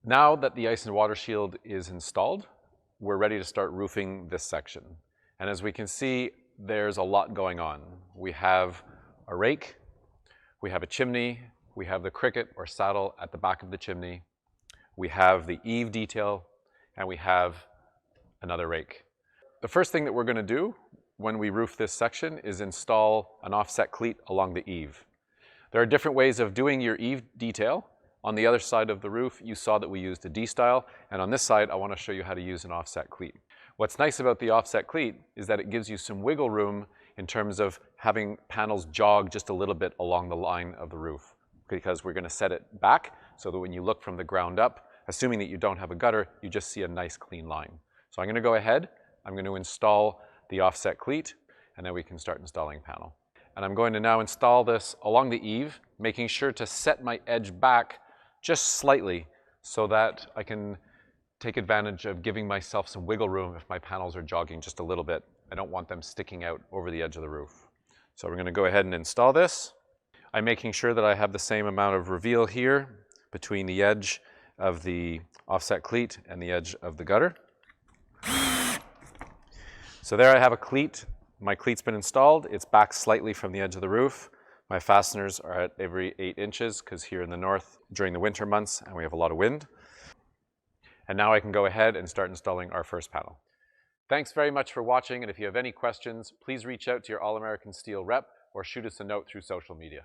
Now that the ice and water shield is installed, we're ready to start roofing this section. And as we can see, there's a lot going on. We have a rake, we have a chimney, we have the cricket or saddle at the back of the chimney, we have the eave detail, and we have another rake. The first thing that we're going to do when we roof this section is install an offset cleat along the eave. There are different ways of doing your eave detail. On the other side of the roof, you saw that we used a D-style, and on this side, I want to show you how to use an offset cleat. What's nice about the offset cleat is that it gives you some wiggle room in terms of having panels jog just a little bit along the line of the roof, because we're going to set it back so that when you look from the ground up, assuming that you don't have a gutter, you just see a nice clean line. So I'm going to go ahead, I'm going to install the offset cleat, and then we can start installing panel. And I'm going to now install this along the eave, making sure to set my edge back just slightly so that I can take advantage of giving myself some wiggle room if my panels are jogging just a little bit. I don't want them sticking out over the edge of the roof. So we're going to go ahead and install this. I'm making sure that I have the same amount of reveal here between the edge of the offset cleat and the edge of the gutter. So there I have a cleat. My cleat's been installed. It's back slightly from the edge of the roof. My fasteners are at every 8 inches because here in the north during the winter months and we have a lot of wind. And now I can go ahead and start installing our first panel. Thanks very much for watching, and if you have any questions, please reach out to your All American Steel rep or shoot us a note through social media.